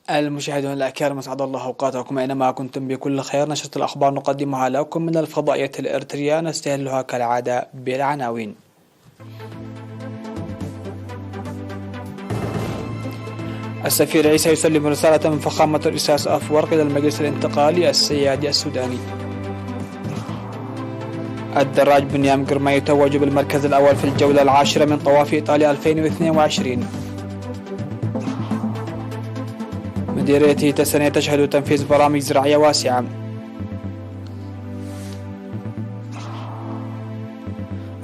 المشاهدون الأكارم، أسعد الله أوقاتكم أينما كنتم بكل خير. نشرة الأخبار نقدمها لكم من الفضائية الإريترية، نستهلها كالعادة بالعناوين. السفير عيسى يسلم رسالة من فخامة الرئيس أفورق إلى المجلس الانتقالي السيادي السوداني. الدراج بنيام قرما يتوج بالمركز الأول في الجولة العاشرة من طواف إيطاليا 2022. مديرية تسنية تشهد تنفيذ برامج زراعية واسعة.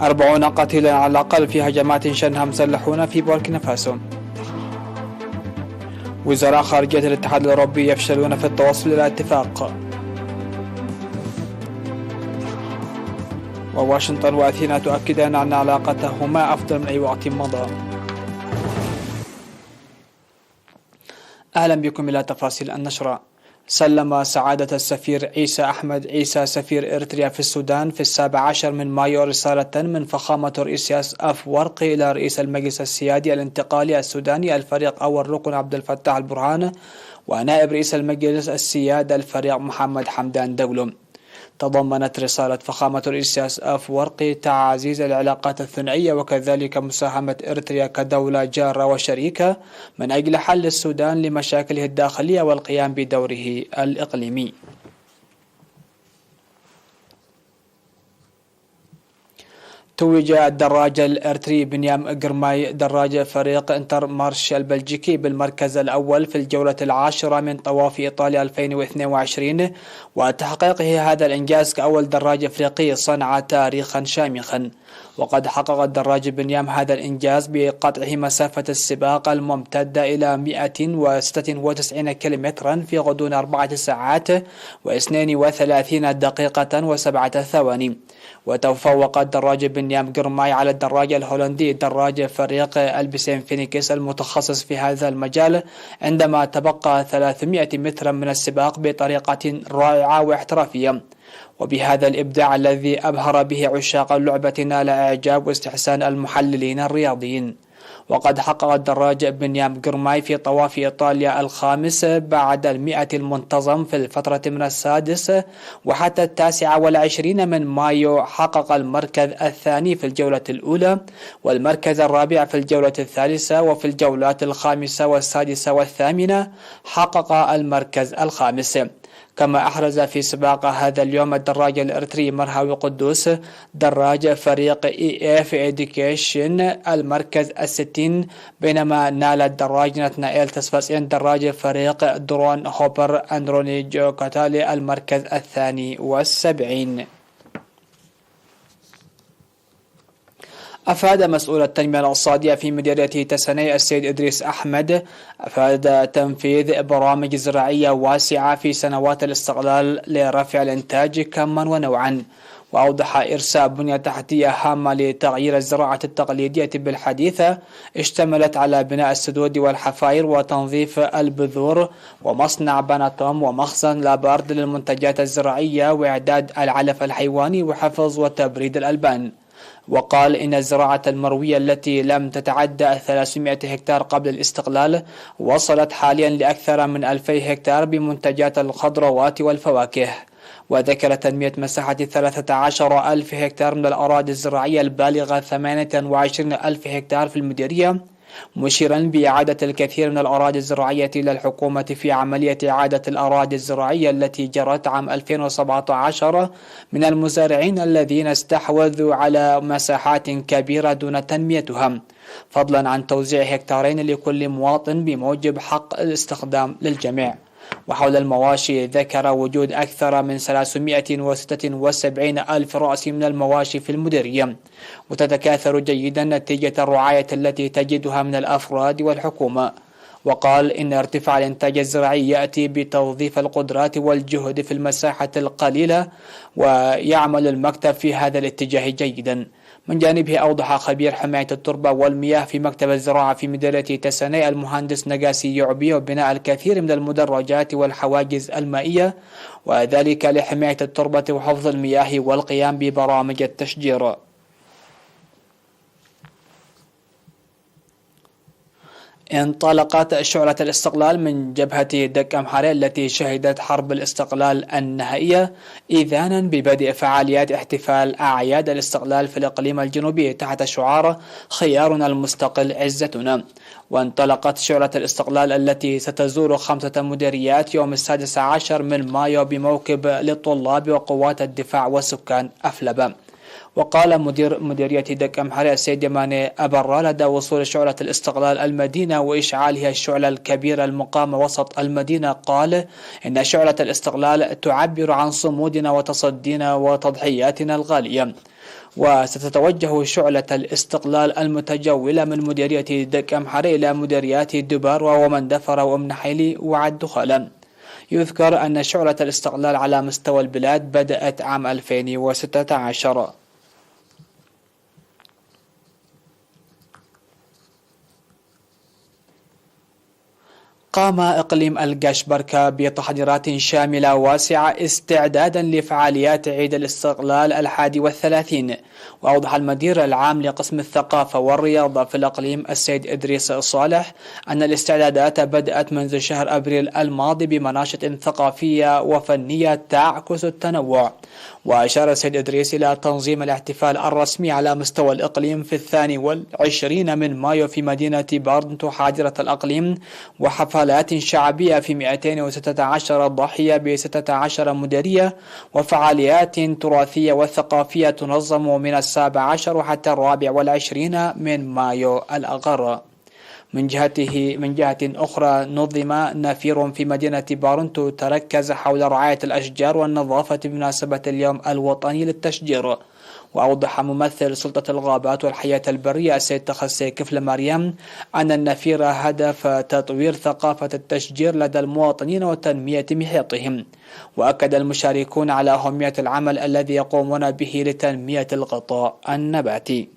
40 قتيلا على الأقل في هجمات شنها مسلحون في بوركينا فاسو. وزراء خارجية الاتحاد الأوروبي يفشلون في التوصل إلى اتفاق. وواشنطن وأثينا تؤكدان أن علاقتهما أفضل من أي وقت مضى. أهلا بكم إلى تفاصيل النشرة. سلم سعادة السفير عيسى أحمد عيسى سفير إريتريا في السودان في 17 من مايو رسالة من فخامة الرئيس أفورقي إلى رئيس المجلس السيادي الانتقالي السوداني الفريق أول ركن عبد الفتاح البرهان ونائب رئيس المجلس السيادي الفريق محمد حمدان دولو. تضمنت رسالة فخامة الرئيس أفورقي تعزيز العلاقات الثنائية وكذلك مساهمة إريتريا كدولة جارة وشريكة من أجل حل السودان لمشاكله الداخلية والقيام بدوره الإقليمي. توج الدراج الإريتري بنيام قرماي دراج فريق انتر مارش البلجيكي بالمركز الأول في الجولة العاشرة من طواف إيطاليا 2022، وتحقيقه هذا الإنجاز كأول دراج أفريقي صنع تاريخا شامخا. وقد حقق الدراج بنيام هذا الإنجاز بقطعه مسافة السباق الممتدة إلى 196 كيلومترا في غضون 4 ساعات و32 دقيقة و7 ثواني. وتفوق الدراج بنيام قرماي على الدراج الهولندي دراج فريق البسين فينيكس المتخصص في هذا المجال عندما تبقى 300 مترا من السباق بطريقة رائعة واحترافية. وبهذا الإبداع الذي أبهر به عشاق اللعبة نال إعجاب واستحسان المحللين الرياضيين. وقد حقق الدراج بنيام قرماي في طواف إيطاليا الخامس بعد 100 المنتظم في الفترة من 6 وحتى 29 من مايو. حقق المركز الثاني في الجولة الأولى والمركز الرابع في الجولة الثالثة، وفي الجولات الخامسة والسادسة والثامنة حقق المركز الخامس. كما أحرز في سباق هذا اليوم الدراج الإريتري مرهاوي قدوس دراج فريق EF Education المركز 60، بينما نال الدراج نتنائيل تسفاسين دراج فريق درون هوبر أندروني جو كاتالي المركز 72. أفاد مسؤول التنمية الاقتصادية في مديرية تسني السيد إدريس أحمد تنفيذ برامج زراعية واسعة في سنوات الاستقلال لرفع الإنتاج كما ونوعا. وأوضح إرساء بنية تحتية هامة لتغيير الزراعة التقليدية بالحديثة اشتملت على بناء السدود والحفائر وتنظيف البذور ومصنع بناتوم ومخزن لابارد للمنتجات الزراعية وإعداد العلف الحيواني وحفظ وتبريد الألبان. وقال إن الزراعة المروية التي لم تتعدى 300 هكتار قبل الاستقلال وصلت حاليا لأكثر من 2000 هكتار بمنتجات الخضروات والفواكه. وذكر تنمية مساحة 13,000 هكتار من الأراضي الزراعية البالغة 28,000 هكتار في المديرية، مشيرا بإعادة الكثير من الأراضي الزراعية إلى الحكومة في عملية إعادة الأراضي الزراعية التي جرت عام 2017 من المزارعين الذين استحوذوا على مساحات كبيرة دون تنميتها، فضلا عن توزيع هكتارين لكل مواطن بموجب حق الاستخدام للجميع. وحول المواشي ذكر وجود أكثر من 376 ألف رأس من المواشي في المديرية، وتتكاثر جيدا نتيجة الرعاية التي تجدها من الأفراد والحكومة. وقال إن ارتفاع الإنتاج الزراعي يأتي بتوظيف القدرات والجهد في المساحة القليلة، ويعمل المكتب في هذا الاتجاه جيدا. من جانبه أوضح خبير حماية التربة والمياه في مكتب الزراعة في مديرية تسني المهندس نجاسي يعبي بناء الكثير من المدرجات والحواجز المائية، وذلك لحماية التربة وحفظ المياه والقيام ببرامج التشجير. انطلقت شعلة الاستقلال من جبهة دك أمحارة التي شهدت حرب الاستقلال النهائية إذانا ببدء فعاليات احتفال أعياد الاستقلال في الإقليم الجنوبي تحت شعار خيارنا المستقل عزتنا. وانطلقت شعلة الاستقلال التي ستزور 5 مديريات يوم 16 من مايو بموكب للطلاب وقوات الدفاع والسكان أفلبا. وقال مديرية دك أمحارة السيد يماني أبرا لدى وصول شعلة الاستقلال المدينة وإشعالها الشعلة الكبيرة المقامة وسط المدينة، قال إن شعلة الاستقلال تعبر عن صمودنا وتصدينا وتضحياتنا الغالية. وستتوجه شعلة الاستقلال المتجولة من مديرية دك أمحارة إلى مديريات دبار ومندفر وأم نحيلي وعد خالا. يذكر أن شعلة الاستقلال على مستوى البلاد بدأت عام 2016. قام إقليم القشبركة بتحضيرات شاملة واسعة استعدادا لفعاليات عيد الاستقلال 31. وأوضح المدير العام لقسم الثقافة والرياضة في الإقليم السيد إدريس صالح أن الاستعدادات بدأت منذ شهر أبريل الماضي بمناشط ثقافية وفنية تعكس التنوع. وأشار السيد إدريس إلى تنظيم الاحتفال الرسمي على مستوى الإقليم في 22 من مايو في مدينة بارنتو حاضرة الإقليم، وحفلات شعبية في 216 ضاحية ب16 مديرية، وفعاليات تراثية وثقافية تنظم من 17 حتى 24 من مايو الأغر. من جهة أخرى نظم نفير في مدينة بارنتو تركز حول رعاية الأشجار والنظافة بمناسبة اليوم الوطني للتشجير. وأوضح ممثل سلطة الغابات والحياة البرية السيد تخسي كفل مريم أن النفير هدف تطوير ثقافة التشجير لدى المواطنين وتنمية محيطهم. وأكد المشاركون على أهمية العمل الذي يقومون به لتنمية الغطاء النباتي.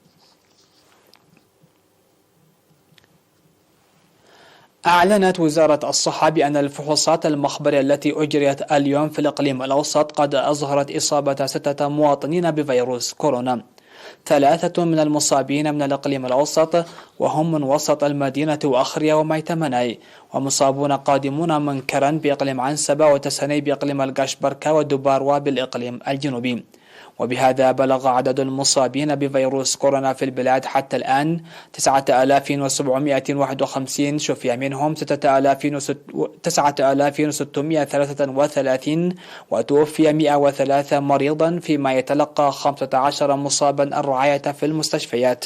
أعلنت وزارة الصحة بأن الفحوصات المخبرية التي أجريت اليوم في الإقليم الأوسط قد أظهرت إصابة 6 مواطنين بفيروس كورونا. 3 من المصابين من الإقليم الأوسط وهم من وسط المدينة وأخرية وميتمناي، ومصابون قادمون من كرن بإقليم عنسبة وتسني بإقليم القشبركة ودباروا بالإقليم الجنوبي. وبهذا بلغ عدد المصابين بفيروس كورونا في البلاد حتى الآن 9751، شفي منهم 9633 وتوفي 103 مريضا، فيما يتلقى 15 مصابا الرعاية في المستشفيات.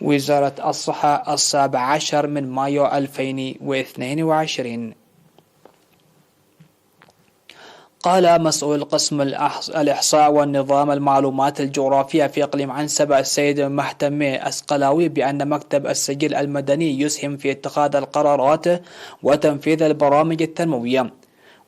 وزارة الصحة 17 من مايو 2022. قال مسؤول قسم الإحصاء والنظام المعلومات الجغرافية في إقليم عنسبة السيد محتمي أسقلاوي بأن مكتب السجل المدني يسهم في اتخاذ القرارات وتنفيذ البرامج التنموية.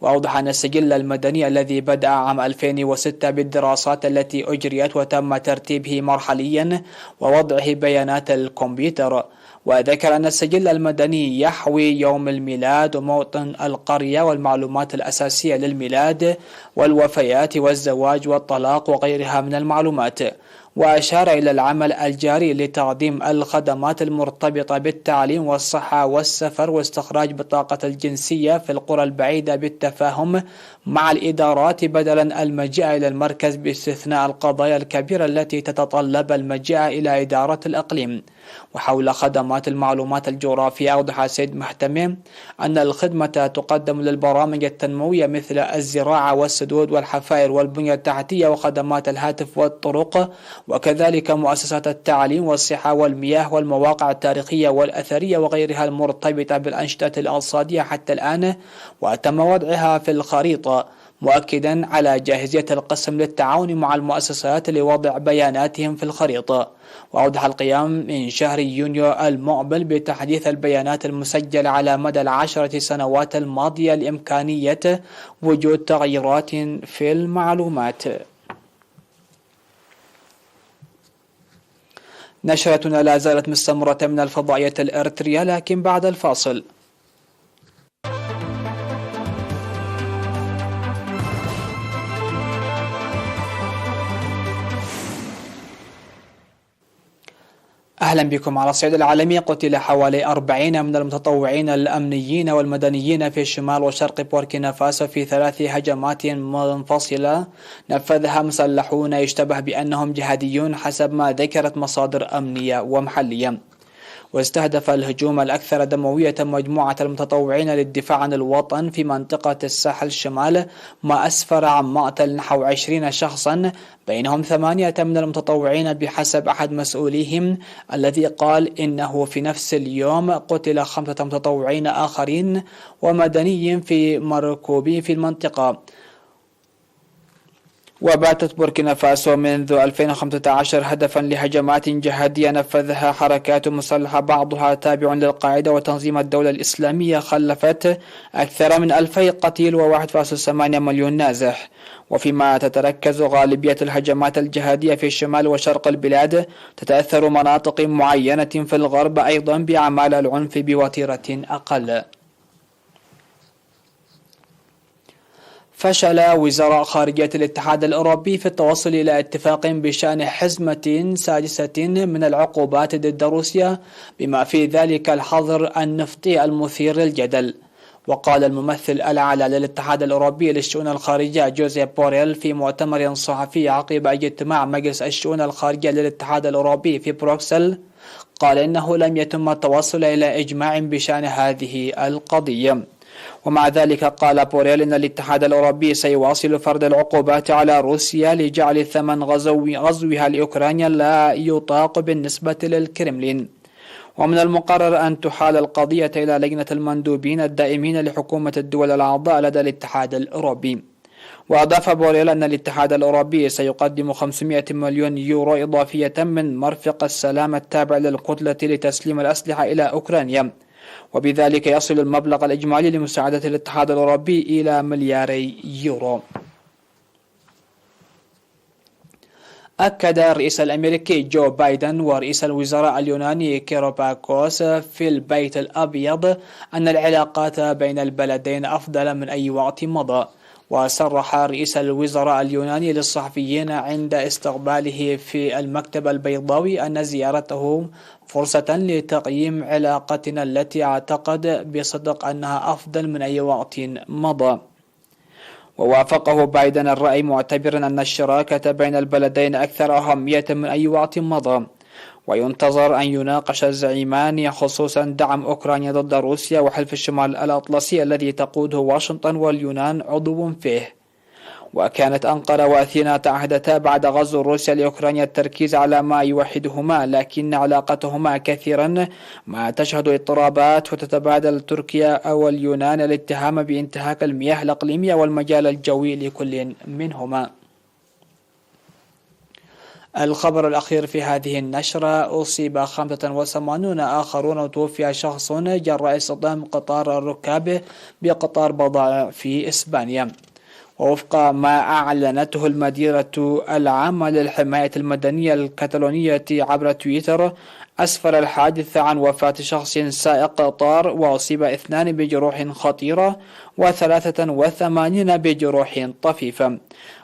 وأوضح أن السجل المدني الذي بدأ عام 2006 بالدراسات التي أجريت وتم ترتيبه مرحليا ووضعه بيانات الكمبيوتر. وذكر أن السجل المدني يحوي يوم الميلاد وموطن القرية والمعلومات الأساسية للميلاد والوفيات والزواج والطلاق وغيرها من المعلومات. وأشار إلى العمل الجاري لتقديم الخدمات المرتبطة بالتعليم والصحة والسفر واستخراج بطاقة الجنسية في القرى البعيدة بالتفاهم مع الإدارات بدلا المجيء إلى المركز، باستثناء القضايا الكبيرة التي تتطلب المجيء إلى إدارة الإقليم. وحول خدمات المعلومات الجغرافية أوضح السيد محتمي أن الخدمة تقدم للبرامج التنموية مثل الزراعة والسدود والحفائر والبنية التحتية وخدمات الهاتف والطرق، وكذلك مؤسسات التعليم والصحة والمياه والمواقع التاريخية والأثرية وغيرها المرتبطة بالأنشطة الاقتصادية حتى الآن، وتم وضعها في الخريطة، مؤكدا على جاهزية القسم للتعاون مع المؤسسات لوضع بياناتهم في الخريطة. وأوضح القيام من شهر يونيو المقبل بتحديث البيانات المسجلة على مدى 10 سنوات الماضية لإمكانية وجود تغيرات في المعلومات. نشرتنا لا زالت مستمرة من الفضائية الإريترية، لكن بعد الفاصل. أهلا بكم. على الصعيد العالمي قتل حوالي 40 من المتطوعين الأمنيين والمدنيين في شمال وشرق بوركينا فاسو في 3 هجمات منفصلة نفذها مسلحون يشتبه بأنهم جهاديون حسب ما ذكرت مصادر أمنية ومحلية. واستهدف الهجوم الأكثر دموية مجموعة المتطوعين للدفاع عن الوطن في منطقة الساحل الشمال، ما أسفر عن مقتل نحو 20 شخصا، بينهم 8 من المتطوعين بحسب أحد مسؤوليهم الذي قال إنه في نفس اليوم قتل 5 متطوعين آخرين ومدني في مركوبي في المنطقة. وباتت بوركينا فاسو منذ 2015 هدفا لهجمات جهادية نفذها حركات مسلحة بعضها تابع للقاعدة وتنظيم الدولة الإسلامية خلفت أكثر من 2000 قتيل و1.8 مليون نازح. وفيما تتركز غالبية الهجمات الجهادية في شمال وشرق البلاد، تتأثر مناطق معينة في الغرب أيضا بأعمال العنف بوتيرة أقل. فشل وزراء خارجية الاتحاد الأوروبي في التوصل إلى اتفاق بشأن حزمة سادسة من العقوبات ضد روسيا، بما في ذلك الحظر النفطي المثير للجدل. وقال الممثل الأعلى للاتحاد الأوروبي للشؤون الخارجية جوزيف بوريل في مؤتمر صحفي عقب اجتماع مجلس الشؤون الخارجية للاتحاد الأوروبي في بروكسل، قال إنه لم يتم التوصل إلى إجماع بشأن هذه القضية. ومع ذلك قال بوريل إن الاتحاد الأوروبي سيواصل فرض العقوبات على روسيا لجعل ثمن غزوها لأوكرانيا لا يطاق بالنسبة للكرملين. ومن المقرر أن تحال القضية إلى لجنة المندوبين الدائمين لحكومة الدول الأعضاء لدى الاتحاد الأوروبي. وأضاف بوريل أن الاتحاد الأوروبي سيقدم 500 مليون يورو إضافية من مرفق السلام التابع للكتلة لتسليم الأسلحة إلى أوكرانيا، وبذلك يصل المبلغ الإجمالي لمساعدة الاتحاد الأوروبي إلى 2 يورو. أكد الرئيس الأمريكي جو بايدن ورئيس الوزراء اليوناني كيروباكوس في البيت الأبيض أن العلاقات بين البلدين أفضل من أي وقت مضى. وصرح رئيس الوزراء اليوناني للصحفيين عند استقباله في المكتب البيضاوي أن زيارته فرصة لتقييم علاقتنا التي اعتقد بصدق أنها أفضل من أي وقت مضى. ووافقه بايدن الرأي معتبرا أن الشراكة بين البلدين أكثر أهمية من أي وقت مضى، وينتظر أن يناقش الزعيمان خصوصا دعم أوكرانيا ضد روسيا وحلف الشمال الأطلسي الذي تقوده واشنطن واليونان عضو فيه. وكانت أنقرة وأثينا تعهدتا بعد غزو روسيا لأوكرانيا التركيز على ما يوحدهما، لكن علاقتهما كثيرا ما تشهد اضطرابات، وتتبادل تركيا أو اليونان الاتهام بانتهاك المياه الإقليمية والمجال الجوي لكل منهما. الخبر الأخير في هذه النشرة: أصيب 85 آخرون وتوفي شخص جراء اصطدام قطار الركاب بقطار بضائع في إسبانيا. ووفق ما أعلنته المديرة العامة للحماية المدنية الكتالونية عبر تويتر، أسفر الحادث عن وفاة شخص سائق قطار، وأصيب 2 بجروح خطيرة و83 بجروح طفيفة.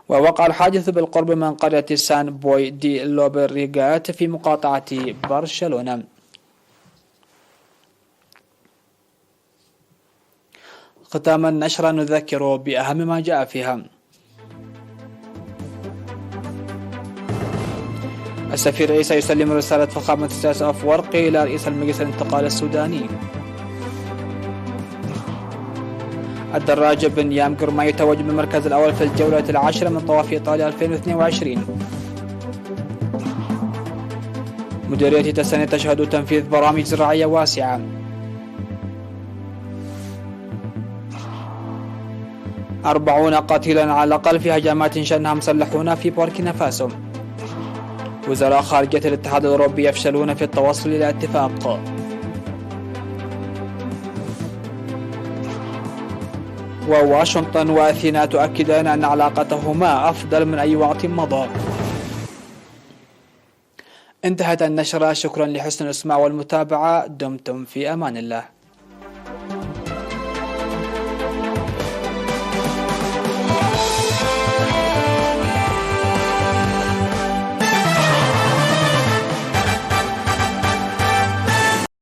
ووقع الحادث بالقرب من قرية سان بوي دي لوبريغات في مقاطعة برشلونة. ختام النشرة نذكر بأهم ما جاء فيها. السفير عيسى يسلم رسالة فخامة السياسة أفورقي إلى رئيس المجلس الانتقال السوداني. الدراج بنيام قرماي يتوج بالمركز الأول في الجولة 10 من طواف إيطاليا 2022. مديرية تسنية تشهد تنفيذ برامج زراعية واسعة. 40 قتيلا على الأقل في هجمات شنها مسلحون في بوركينا فاسو. وزراء خارجية الاتحاد الأوروبي يفشلون في التوصل إلى اتفاق. وواشنطن وأثينا تؤكدان أن علاقتهما أفضل من أي وقت مضى. انتهت النشرة. شكرا لحسن الإسماع والمتابعة. دمتم في أمان الله.